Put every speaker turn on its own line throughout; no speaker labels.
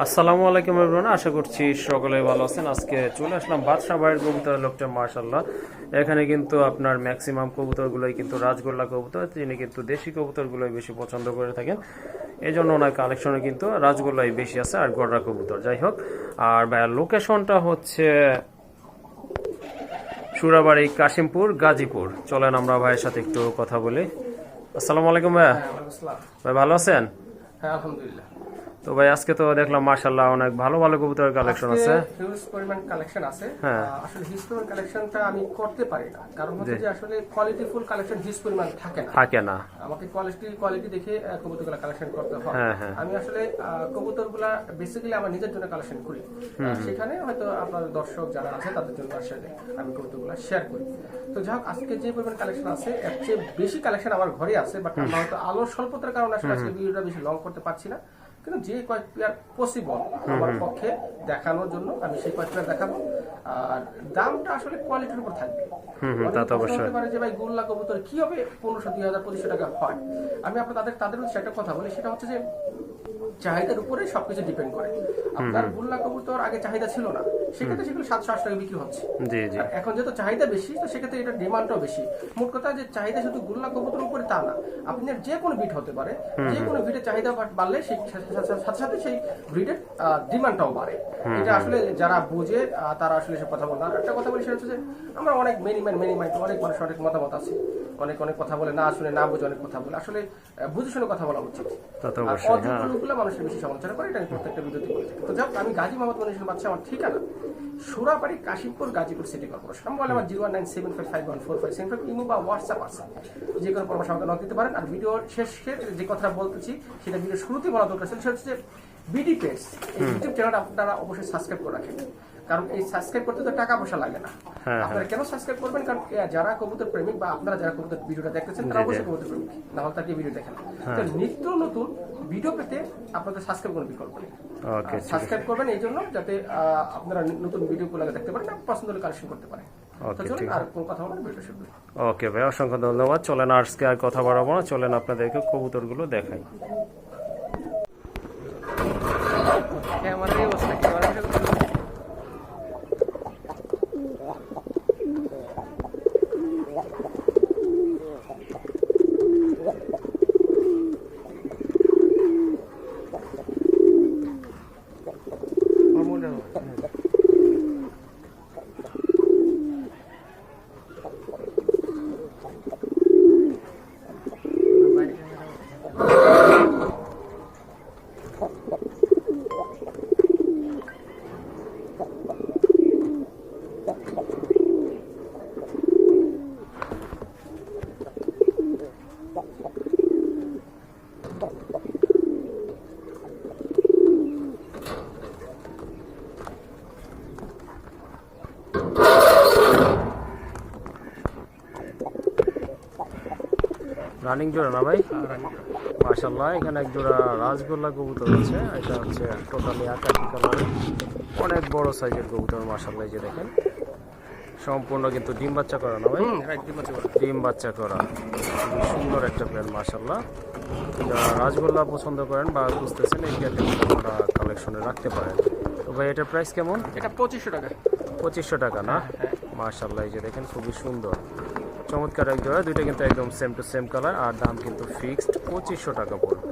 আসসালামু আলাইকুম এভরিওয়ান, আশা করছি সকলে ভালো আছেন। আজকে চলে আসলাম বাদশা ভাইয়ের কবুতর লোকটা, মাশাআল্লাহ। এখানে কিন্তু আপনার ম্যাক্সিমাম কবুতরগুলোই কিন্তু রাজগোল্লা কবুতর, তিনি কিন্তু দেশি কবুতরগুলোই বেশি পছন্দ করে থাকেন। এই জন্য ওনার কালেকশনে কিন্তু রাজগোল্লাই বেশি আছে আর গড়রা কবুতর। যাই হোক, আর ভাইয়ার লোকেশনটা হচ্ছে সুরাবাড়ি, কাশিমপুর, গাজীপুর। চলেন আমরা ভাইয়ের সাথে একটু কথা বলি। আসসালামু আলাইকুম ভাইয়া। ভাই ভালো আছেন?
হ্যাঁ, আলহামদুলিল্লাহ।
তো ভাই আজকে তো দেখলাম মাশাআল্লাহ অনেক ভালো ভালো কবুতরের কালেকশন আছে।
হিউজ পরিমাণ কালেকশন আছে।
হ্যাঁ।
আসলে হিউজ পরিমাণ কালেকশনটা আমি করতে পারি না, কারণ হচ্ছে যে আসলে কোয়ালিটিফুল কালেকশন হিউজ পরিমাণ থাকে না। আমাকে কোয়ালিটি দেখে কবুতরগুলো কালেকশন করতে হয়। আমি আসলে কবুতরগুলা বেসিক্যালি আমার নিজের জন্য কালেকশন করি, সেখানে হয়তো আপনার দর্শক যারা আছে তাদের জন্য আসলে আমি কবুতরগুলো শেয়ার করি। তো যাই হোক, আজকে যে পরিমাণ কালেকশন আছে এর চেয়ে বেশি কালেকশন আমার ঘরে আছে, বাট আমার হয়তো আলোর স্বল্পতার কারণে আসলে আজকে ভিডিওটা বেশি লং করতে পারছি না। কিন্তু যে কয়েক পেয়ার পসিবল আমার পক্ষে দেখানোর জন্য আমি সেই কয়েক পেয়ার দেখাবো। আর দামটা আসলে কোয়ালিটির উপর থাকবে।
তা তো অবশ্যই।
পারে যে ভাই গোল্লা কবুতর কি হবে 1500, 2000, 2500 টাকা হয়। আমি তাদের উদ্দেশ্যে একটা কথা বলি, সেটা হচ্ছে যে চাহিদার উপরে সবকিছু ডিপেন্ড করে। আপনার গোল্লা কবুতর আগে চাহিদা ছিল না, সেক্ষেত্রে সেগুলো 700-800 টাকা বিক্রি হচ্ছে। এখন যেহেতু চাহিদা বেশি, তো সেক্ষেত্রে এটা ডিমান্ডটাও বেশি। মোট কথা যে চাহিদা শুধু গোল্লা কবুতর উপরে তা না, আপনার যে কোনো বিট হতে পারে, যে কোনো বিটের চাহিদা বাড়লে সেই সাথে সাথে সেই ব্রিডের ডিমান্ডটাও বাড়ে। এটা আসলে যারা বুঝে তারা আসলে সব কথা বলে। আর একটা কথা বলি, সেটা হচ্ছে যে আমরা অনেক মেনি মাইন্ড, অনেক মানুষ অনেক মতামত আছে, অনেক কথা বলে, না শুনে না বুঝে অনেক কথা বলে। আসলে বুঝে শুনে কথা বলা উচিত। অযোগ্য মানুষের বেশি সমালোচনা করে, এটা আমি প্রত্যেকটা ভিডিওতে বলে থাকি। তো যাক, আমি গাজী মোহাম্মদ মনিরুল বাদশা, আমার ঠিকানা Surabari, Kashimpur, Gazipur city corporation. Mobile আমার 01975514575, ইমো বা হোয়াটসঅ্যাপ আছে। যে কোনো পরামর্শ আমাকে নক দিতে পারেন। আর ভিডিও শেষে যে কথা বলতেছি সেটা ভিডিও শুরুতেই বলা দরকার ছিল, সেটা হচ্ছে যে বিডি পেজ, এই ইউটিউব চ্যানেলটা আপনারা অবশ্যই সাবস্ক্রাইব করে রাখেন, কারণ এই সাবস্ক্রাইব করতে তো টাকা পয়সা লাগে না। আপনারা কেন সাবস্ক্রাইব করবেন? কারণ যারা কবুতর প্রেমিক বা আপনারা যারা কবুতর ভিডিওটা দেখতেছেন তারা অবশ্যই কবুতর প্রেমিক, না হলে তাকে ভিডিও দেখেন। তো নিত্য নতুন ভিডিও পেতে আপনাদের সাবস্ক্রাইব কোনো বিকল্প নেই। সাবস্ক্রাইব করবেন এই জন্য, যাতে আপনারা নতুন ভিডিওগুলো দেখতে পারেন, পছন্দ হলে কালেকশন করতে পারেন।
ওকে ভাই, অসংখ্য ধন্যবাদ। চলেন আজকে আর কথা বাড়াবো না, চলেন আপনাদেরকে কবুতরগুলো দেখাই। রানিং জোড়া না ভাই? মাশাআল্লাহ, এখানে এক জোড়া রাজগোল্লা কবুতর আছে। এটা হচ্ছে টোটালি আকাশি কালার, অনেক বড় সাইজের কবুতর। মাশাআল্লাহ, যে দেখেন সম্পূর্ণ কিন্তু ডিম বাচ্চা করা না ভাই? ডিম বাচ্চা করা, খুবই সুন্দর একটা প্লেন। মাশাআল্লাহ, যারা রাজগোল্লা পছন্দ করেন বা বুঝতেছেন, এই ক্যাটাগরি আপনারা কালেকশনে রাখতে পারেন। তো ভাই এটার প্রাইস কেমন?
এটা 2500 টাকা।
2500 টাকা না? মাশাআল্লাহ, এই যে দেখেন খুবই সুন্দর চমৎকার এক জোড়া, দুইটা কিন্তু একদম সেম টু সেম কালার, আর দাম কিন্তু ফিক্সড 2500 টাকা পড়বে।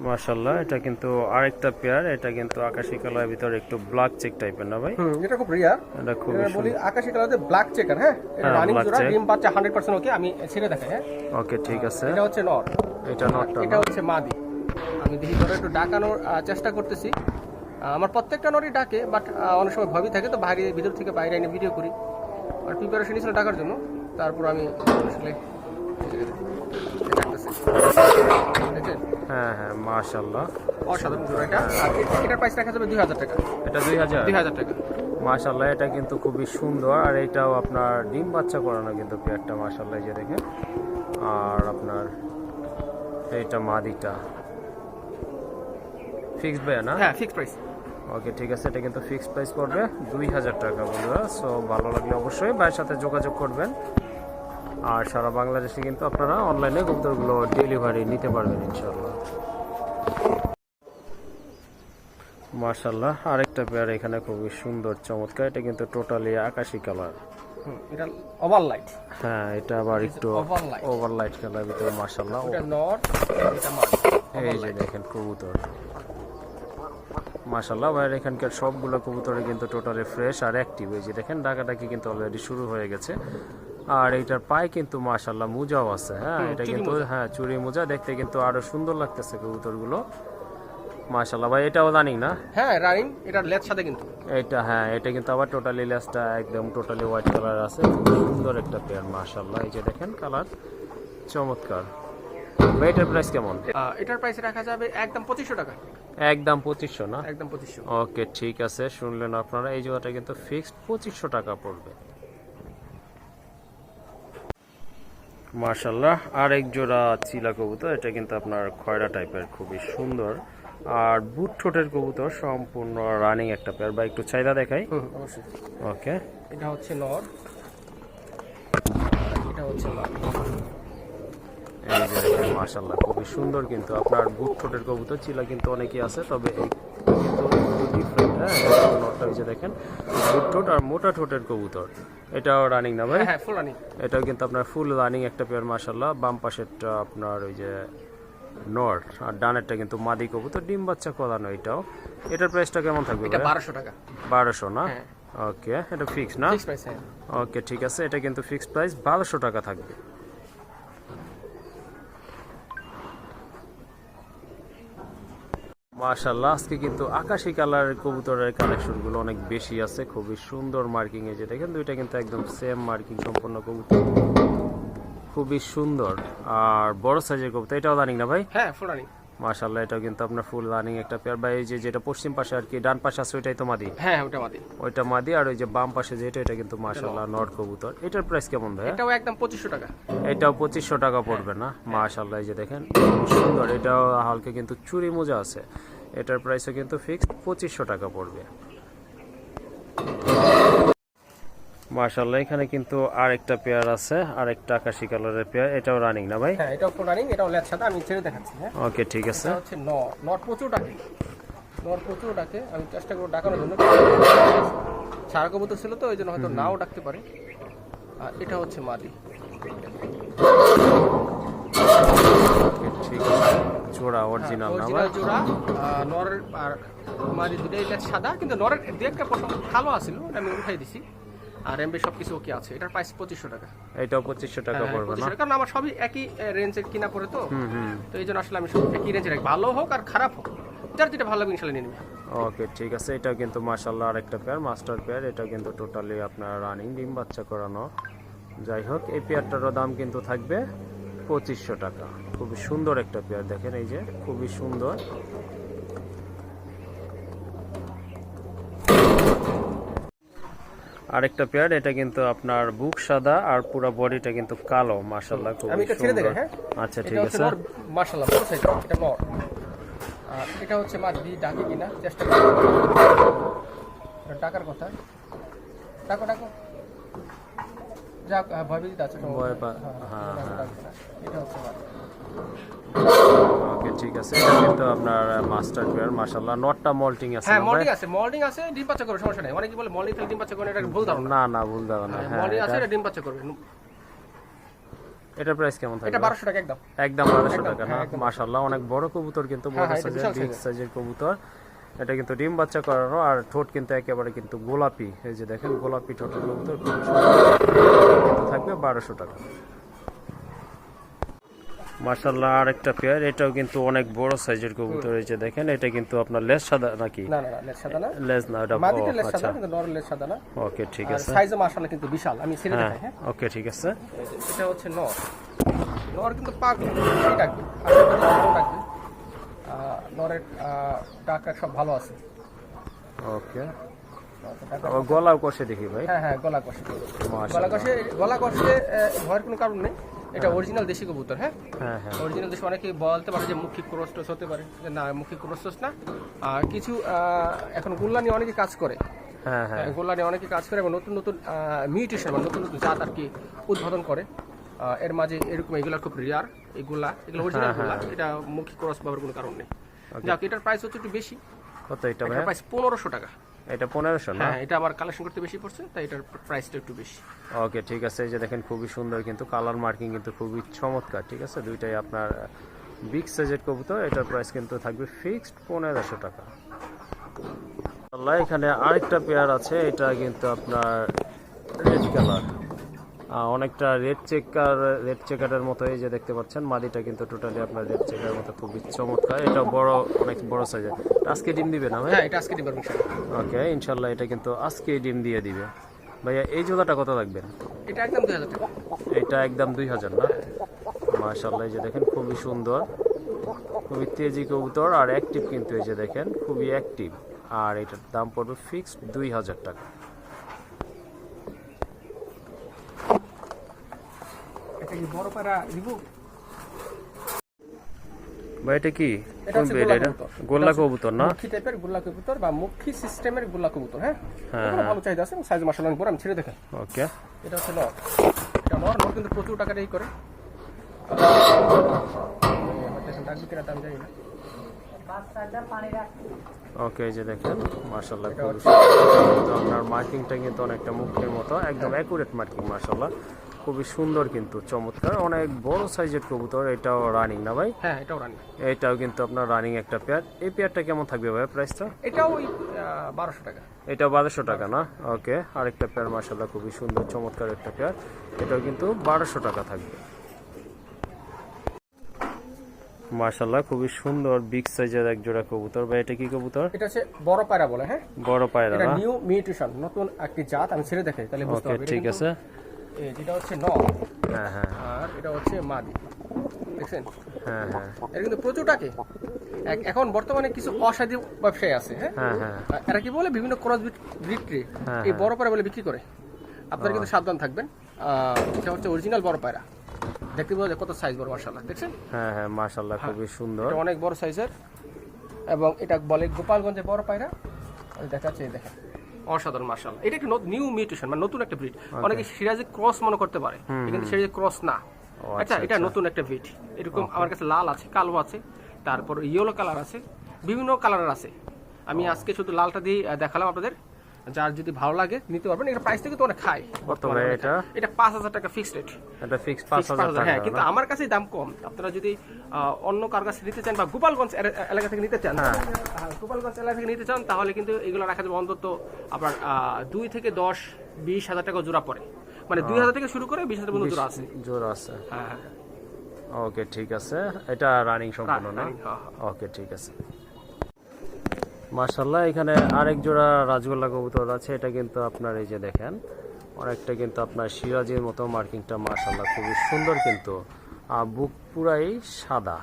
মাশাআল্লাহ, এটা কিন্তু আরেকটা পেয়ার। এটা কিন্তু আকাশি কালারের ভিতরে একটু ব্ল্যাক চেক টাইপের না ভাই?
এটা খুব রিয়ার।
এটা খুব
বলি আকাশি কালারে ব্ল্যাক চেকার। হ্যাঁ, এটা রানিং জোড়া, ডিম বাচ্চা 100%। ওকে, আমি ছেড়ে দেখাই। হ্যাঁ,
ওকে, ঠিক আছে।
এটা হচ্ছে নর,
এটা নরটা,
এটা হচ্ছে মাদি। আমি দেখি করে একটু ডাকানোর চেষ্টা করতেছি। আমার প্রত্যেকটা নরই ডাকে, বাট অনেক সময় ভয়ই থাকে, তো ভিতর থেকে বাইরে এনে ভিডিও করি। আর প্রিপারেশন নিয়েছিল ডাকার জন্য, তারপর আমি আসলে
হ্যাঁ মাশাআল্লাহ,
অসাধারণ জোড়া এটা। এটার প্রাইস রাখা যাবে 2000 টাকা।
এটা 2000
টাকা।
মাশাআল্লাহ, এটা কিন্তু খুবই সুন্দর। আর এটাও আপনার ডিম বাচ্চা করানো কিন্তু পেয়ারটা, মাশাআল্লাহ, যে দেখেন। আর আপনার এইটা মাদিটা ফিক্সড ভাই না?
হ্যাঁ, ফিক্সড প্রাইস।
ওকে, ঠিক আছে। এটা কিন্তু ফিক্সড প্রাইস পড়বে 2000 টাকা বন্ধুরা। সো ভালো লাগলে অবশ্যই ভাইয়ের সাথে যোগাযোগ করবেন। আর সারা বাংলাদেশে কিন্তু আপনারা অনলাইনে কবুতরগুলো ডেলিভারি নিতে পারবেন ইনশাআল্লাহ। মাশাআল্লাহ, আরেকটা পেয়ার এখানে খুবই সুন্দর চমৎকার। এটা কিন্তু টোটালি আকাশি কালার।
এটা ওভার লাইট।
হ্যাঁ, এটা আবার একটু
overlight।
ওভারলাইট কালার ভিতরে মাশাআল্লাহ।
এটা নর, এটা মাদি।
এই যে দেখেন কবুতর মাশাআল্লাহ ভাইয়ের এখানকার সবগুলো কবুতরে কিন্তু টোটালি ফ্রেশ আর অ্যাক্টিভ। এই যে দেখেন ডাকাডাকি কিন্তু অলরেডি শুরু হয়ে গেছে। আর এইটার পায়ে কিন্তু মাশাআল্লাহ মোজাও আছে। হ্যাঁ, এটা কিন্তু হ্যাঁ চুরি মোজা, দেখতে কিন্তু আরো সুন্দর লাগতেছে কবুতরগুলো মাশাআল্লাহ ভাই। এটাও রানিং না?
হ্যাঁ রানিং। এটা লেজ সাথে কিন্তু
এটা হ্যাঁ, এটা কিন্তু আবার টোটালি লেসটা একদম টোটালি হোয়াইট কালার আছে। খুব সুন্দর একটা পেয়ার মাশাআল্লাহ। এই যে দেখেন কালার চমৎকার। ভাই এটার প্রাইস কেমন?
এটার প্রাইস রাখা যাবে একদম 2500 টাকা।
একদম 2500 না?
একদম 2500।
ওকে ঠিক আছে, শুনলেন আপনারা, এই জোড়াটা কিন্তু ফিক্সড 2500 টাকা পড়বে মাশাআল্লাহ। আরেক জোড়া চিলা কবুতর, এটা কিন্তু আপনার খয়রা টাইপের, খুবই সুন্দর আর বুট ঠোঁটের কবুতর, সম্পূর্ণ রানিং একটা পেয়ার। বা একটু চাহিদা দেখাই।
অবশ্যই।
ওকে,
এটা হচ্ছে নর, এটা হচ্ছে মাদি।
এই যে দেখেন মাশাআল্লাহ খুবই সুন্দর। কিন্তু আপনার বুট ঠোঁটের কবুতর চিলা কিন্তু অনেকই আছে, তবে এই কিন্তু ডিফারেন্ট। হ্যাঁ, নটটা এই যে দেখেন বুট ঠোঁট আর মোটা ঠোঁটের কবুতর। এটাও রানিং না ভাই?
হ্যাঁ ফুল রানিং।
এটাও কিন্তু আপনার ফুল রানিং একটা পেয়ার মাশাআল্লাহ। বাম পাশেরটা আপনার ওই যে নর আর ডানেরটা কিন্তু মাদি কবুতর, ডিম বাচ্চা করানো। এটাও, এটার প্রাইসটা কেমন থাকবে
এটা
ভাই?
1200 টাকা।
1200 না?
হ্যাঁ।
ওকে, এটা ফিক্স না?
Fix price. হ্যাঁ
ওকে ঠিক আছে, এটা কিন্তু ফিক্সড প্রাইস 1200 টাকা থাকবে। মাশাআল্লাহ, আজকে কিন্তু আকাশি কালারের কবুতরের কালেকশনগুলো অনেক বেশি আছে, খুবই সুন্দর মার্কিং। এই যে দেখেন দুইটা কিন্তু একদম সেম মার্কিং সম্পন্ন কবুতর, খুবই সুন্দর আর বড় সাইজের কবুতর। এটাও রানিং না ভাই?
হ্যাঁ ফুল রানিং।
মাশাআল্লাহ, এটাও কিন্তু আপনার ফুল রানিং একটা পেয়ার। ভাই এই যে যেটা পশ্চিম পাশে আর কি ডান পাশে আছে ওইটাই তো মাদি?
হ্যাঁ ওটা মাদি।
ওইটা মাদি। আর ওই যে বাম পাশে যেটা, এটা কিন্তু মাশাআল্লাহ নর কবুতর। এটার প্রাইস কেমন ভাই?
এটাও একদম 2500 টাকা।
এটাও 2500 টাকা পড়বে না? মাশাআল্লাহ, এই যে দেখেন খুব সুন্দর। এটাও হালকা কিন্তু চুরি মোজা আছে। এটার প্রাইসও কিন্তু ফিক্সড 2500 টাকা পড়বে মাশাআল্লাহ। এখানে কিন্তু আরেকটা পেয়ার আছে, আরেকটা আকাশি কালারের পেয়ার। এটাও রানিং না ভাই?
হ্যাঁ এটাও ফুল রানিং। এটাও লেজ সাদা। আমি ছেড়ে দেখাচ্ছি। হ্যাঁ
ওকে ঠিক আছে।
এটা হচ্ছে নর। নর প্রচুর ডাকে। নর প্রচুর ডাকে। আমি চেষ্টা করব ডাকানোর জন্য। সারা কবুতর ছিল তো, ওই জন্য হয়তো নাও ডাকতে পারে। আর এটা হচ্ছে মাদি।
ঠিক আছে, জোড়া অরিজিনাল না ভাই?
অরিজিনাল জোড়া। নরের আর মাদি দুটাই লেজ সাদা, কিন্তু নরের দু একটা পশম কালো আছিল, ওটা আমি উঠাই দিছি। আর এমবি সবকিছু ওকে আছে। এটার প্রাইস 2500 টাকা।
এটাও 2500 টাকা পড়বে না?
2500 কারণ আমার সবই একই রেঞ্জের কিনা পড়ে তো। তো এই জন্য আসলে আমি সব একই রেঞ্জে রাখি, ভালো হোক আর খারাপ হোক, যার যেটা ভালো লাগবে ইনশাআল্লাহ নিয়ে নেবে।
ওকে ঠিক আছে। এটাও কিন্তু মাশাআল্লাহ আরেকটা পেয়ার, মাস্টার পেয়ার। এটাও কিন্তু টোটালি আপনার রানিং, ডিম বাচ্চা করানো। যাই হোক, এই পেয়ারটারও দাম কিন্তু থাকবে 2500 টাকা। খুবই সুন্দর একটা পেয়ার, দেখেন এই যে খুবই সুন্দর। আরেকটা পেয়ার, এটা কিন্তু আপনার বুক সাদা আর পুরো বডিটা কিন্তু কালো মাশাআল্লাহ, খুবই
আমি এটা ছেড়ে
সুন্দর।
দেখাই। হ্যাঁ
আচ্ছা ঠিক
এটা হচ্ছে
আছে।
নর, মাশাআল্লাহ বড় সাইজ। এটা নর। আর এটা হচ্ছে মাদি। ডাকে কিনা চেষ্টা করি। ডাকার কথা। ডাকো ডাকো। যাক, ভয় পেতে আছে।
ভয় পা- হ্যাঁ,
এটা হচ্ছে মাদি।
ওকে ঠিক আছে। এটা কিন্তু আপনার মাস্টার পেয়ার মাশাআল্লাহ। নটটা মল্টিং আছে
হ্যাঁ
না
মল্ডিং
ভাই?
আছে। মল্ডিং আছে, ডিম বাচ্চা করবে, সমস্যা নেই। অনেকে বলে মল্ডিং খেলে ডিম বাচ্চা করে, এটা ভুল ধারণা।
না না, ভুল দাও না। হ্যাঁ,
মল্ডিং আছে, এটা ডিম বাচ্চা করবে।
এটার প্রাইস কেমন থাকবে?
এটা 1200 টাকা একদম।
একদম 1200 টাকা না?
হ্যাঁ, একদম।
মাশাআল্লাহ, অনেক বড় কবুতর কিন্তু, বড়
হ্যাঁ, এটা
সাইজের,
বিশাল
বিগ
size-এর।
সাইজের কবুতর। এটা কিন্তু ডিম বাচ্চা করানো আর ঠোঁট কিন্তু একেবারে কিন্তু গোলাপি। এই যে দেখেন গোলাপি ঠোঁটের কবুতর, খুব সুন্দর। কিন্তু থাকবে 1200 টাকা মাশাআল্লাহ। আরেকটা পেয়ার, এটাও কিন্তু অনেক বড় সাইজের কবুতর। এই যে দেখেন, এটা কিন্তু আপনার লেজ সাদা নাকি?
না না না, লেজ সাদা না।
লেজ না, এটা
মাদিটা লেজ
আচ্ছা
সাদা, কিন্তু নর লেজ সাদা না।
ওকে ঠিক
আর
আছে।
সাইজও মাশাআল্লাহ কিন্তু বিশাল। আমি ছেড়ে
হ্যাঁ
দেখাই। হ্যাঁ
ওকে ঠিক আছে।
এটা হচ্ছে নর। নর কিন্তু পাগল, এই ডাকবে। আশা করি ভালো ডাকবে। নরের ডাক সব ভালো আছে।
ওকে, আবার গলাও কষে দেখি ভাই।
হ্যাঁ হ্যাঁ, গলা কষে। গলা কষে ভয়ের কোনো কারণ নেই। এটা অরিজিনাল দেশি কবুতর। হ্যাঁ
হ্যাঁ হ্যাঁ,
অরিজিনাল দেশি। অনেকে বলতে পারে যে মুখী ক্রোস্টস হতে পারে, যে না মুখী ক্রোস্টস না। আর কিছু এখন গোল্লা নিয়ে অনেকে কাজ করে।
হ্যাঁ হ্যাঁ,
গোল্লা নিয়ে অনেকে কাজ করে এবং নতুন নতুন মিউটেশন মানে নতুন নতুন জাত আর কি উদ্বোধন করে। এর মাঝে এরকম এগুলো খুব রেয়ার। এগুলো অরিজিনাল গোল্লা। এটা মুখী ক্রস পাওয়ার কোনো কারণ নেই। যাক এটার প্রাইস হচ্ছে একটু বেশি।
কত এটা ভাই?
এটার প্রাইস 1500 টাকা।
এটা 1500 না?
হ্যাঁ, এটা আমার কালেকশন করতে বেশি পড়ছে, তাই এটার প্রাইসটা একটু বেশি।
ওকে ঠিক আছে, এই যে দেখেন খুবই সুন্দর কিন্তু কালার মার্কিং কিন্তু খুবই চমৎকার। ঠিক আছে, দুইটাই আপনার বিগ সাইজের কবুতর। এটার প্রাইস কিন্তু থাকবে ফিক্সড 1500 টাকা। আল্লাহ, এখানে আরেকটা পেয়ার আছে, এটা কিন্তু আপনার রেড কালার, অনেকটা রেড চেকারের মতো। এই যে দেখতে পাচ্ছেন মাদিটা কিন্তু টোটালি আপনার রেড চেকারের মতো, খুবই চমৎকার। এটা বড়, অনেক বড় সাইজের। আজকে ডিম দিবে না ভাই?
হ্যাঁ, এটা আজকে দিবার বিষয়।
ওকে, ইনশাল্লাহ এটা কিন্তু আজকে ডিম দিয়ে দিবে। ভাইয়া এই জোড়াটা কত লাগবে?
এটা একদম 2000 টাকা।
এটা একদম 2000 না? মাশাআল্লাহ, এই যে দেখেন খুবই সুন্দর, খুবই তেজি কবুতর আর অ্যাক্টিভ কিন্তু। এই যে দেখেন খুবই অ্যাক্টিভ, আর এটার দাম পড়বে ফিক্সড 2000 টাকা।
এটা কি বড় পায়রা দিব?
ভাই এটা কি?
এটা
কোন
হচ্ছে
বেড? এটা গোল্লা কবুতর না?
মুখী টাইপের গোল্লা কবুতর বা মুখী সিস্টেমের গোল্লা কবুতর। হ্যাঁ,
হ্যাঁ,
এটা ভালো চাহিদা আছে, সাইজ মাশাআল্লাহ পরে আমি ছেড়ে দেখেন।
ওকে,
এটা হচ্ছে নর। এটা নর কিন্তু প্রচুর টাকা দিয়ে করে। ডাকবি কিনা দাম জানি না।
ওকে, এই যে দেখেন মাশাআল্লাহ খুবই সুন্দর। আপনার মার্কিংটা কিন্তু অনেকটা মুখের মতো, একদম অ্যাকুরেট মার্কিং। মাশাআল্লাহ খুবই সুন্দর কিন্তু চমৎকার, অনেক বড় সাইজের কবুতর। এটাও রানিং না ভাই?
হ্যাঁ, এটাও রানি।
এটাও কিন্তু আপনার রানিং একটা পেয়ার। এই পেয়ারটা কেমন থাকবে ভাই প্রাইসটা?
এটাও ওই 1200 টাকা।
এটা 1200 টাকা না? ওকে, আরেকটা পেয়ার মাশাআল্লাহ খুবই সুন্দর চমৎকার একটা পেয়ার, এটাও কিন্তু 1200 টাকা থাকবে। মাশাআল্লাহ খুবই সুন্দর বিগ সাইজের এক জোড়া কবুতর। ভাই এটা কি কবুতর?
এটা হচ্ছে বড় পায়রা বলে। হ্যাঁ,
বড় পায়রা
এটা
না?
নিউ মিউটেশন, নতুন একটি জাত। আমি ছেড়ে দেখাই তাহলে বুঝতে
ওকে
পারবে।
ঠিক আছে।
যেটা হচ্ছে নর,
হ্যাঁ হ্যাঁ
আর এটা হচ্ছে মাদি। দেখছেন?
হ্যাঁ হ্যাঁ
এর কিন্তু প্রচুর টাকে। এখন বর্তমানে কিছু অসাধু ব্যবসায়ী আছে। হ্যাঁ,
হ্যাঁ হ্যাঁ
এরা কি বলে বিভিন্ন ক্রস ব্রিড
হ্যাঁ,
এই বড় পায়রা বলে বিক্রি করে। আপনারা কিন্তু সাবধান থাকবেন। এটা হচ্ছে অরিজিনাল বড় পায়রা। দেখতে পাওয়া যায় কত সাইজ বড়, মাশাআল্লাহ। দেখছেন?
হ্যাঁ হ্যাঁ মাশাআল্লাহ খুবই সুন্দর।
এটা অনেক বড় সাইজের, এবং এটা বলে গোপালগঞ্জের বড় পায়রা। দেখাচ্ছে, দেখেন অসাধারণ মাশাআল্লাহ। এটা একটা নিউ মিউটেশন, মানে নতুন একটা ব্রিড। অনেকে সিরাজি ক্রস মনে করতে পারে, কিন্তু সিরাজি ক্রস না। আচ্ছা, এটা নতুন একটা ব্রিড। এরকম আমার কাছে লাল আছে, কালো আছে, তারপর ইয়েলো কালার আছে, বিভিন্ন কালারের আছে। আমি আজকে শুধু লালটা দিয়ে দেখালাম আপনাদের। যার যদি ভালো লাগে নিতে পারবেন। এটা প্রাইস থেকে তো অনেক খাই।
কত ভাই এটা?
এটা 5000 টাকা ফিক্সড রেট।
এটা ফিক্স 5000 টাকা।
হ্যাঁ, কিন্তু আমার কাছে দাম কম। আপনারা যদি অন্য কার কাছে নিতে চান বা গোপালগঞ্জ এলাকা থেকে নিতে চান, গোপালগঞ্জ এলাকা থেকে নিতে চান, তাহলে কিন্তু এগুলো রাখা যাবে অন্তত আপনার 2 থেকে 10-20 হাজার টাকা জোড়া পড়ে। মানে 2000 থেকে শুরু করে 20,000 পর্যন্ত জোড়া আছে।
জোড়া আছে।
হ্যাঁ হ্যাঁ,
ওকে ঠিক আছে, এটা রানিং সম্পূর্ণ না?
রানিং, হ্যাঁ, হ্যাঁ।
ওকে ঠিক আছে। মাশাআল্লাহ, এখানে আরেক জোড়া রাজগোল্লা কবুতর আছে। এটা কিন্তু আপনার এই যে দেখেন অনেকটা কিন্তু আপনার সিরাজের মতো মার্কিংটা। মাশাআল্লাহ খুবই সুন্দর কিন্তু, বুক পুরাই সাদা।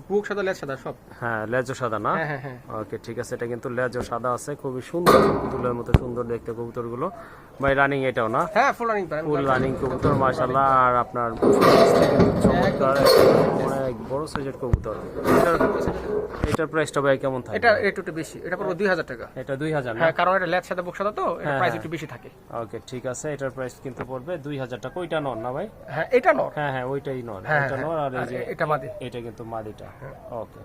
বুক সাদা, লেজ সাদা সব।
হ্যাঁ, লেজও সাদা না?
হ্যাঁ হ্যাঁ হ্যাঁ।
ওকে ঠিক আছে, এটা কিন্তু লেজও সাদা আছে, খুবই সুন্দর, পুতুলের মতো সুন্দর দেখতে কবুতরগুলো। ভাই রানিং এটাও না?
হ্যাঁ, ফুল রানিং পারেন।
ফুল রানিং কবুতর মাশাআল্লাহ। আর আপনার চমৎকার অনেক বড় সাইজের কবুতর। এটার প্রাইসটা ভাই কেমন থাকে?
এটা একটু বেশি, এটা পড়বে 2000 টাকা।
এটা 2000 না?
হ্যাঁ, কারণ এটা লেজ সাদা বুক সাদা, তো এটা প্রাইস একটু বেশি থাকে।
ওকে ঠিক আছে, এটার প্রাইস কিন্তু পড়বে 2000 টাকা। ওইটা নর না ভাই?
হ্যাঁ, এটা নর।
হ্যাঁ হ্যাঁ ওইটাই নর।
হ্যাঁ,
এটা নর, আর এই যে
এটা মাদি।
এটা কিন্তু মাদিটা। ওকে।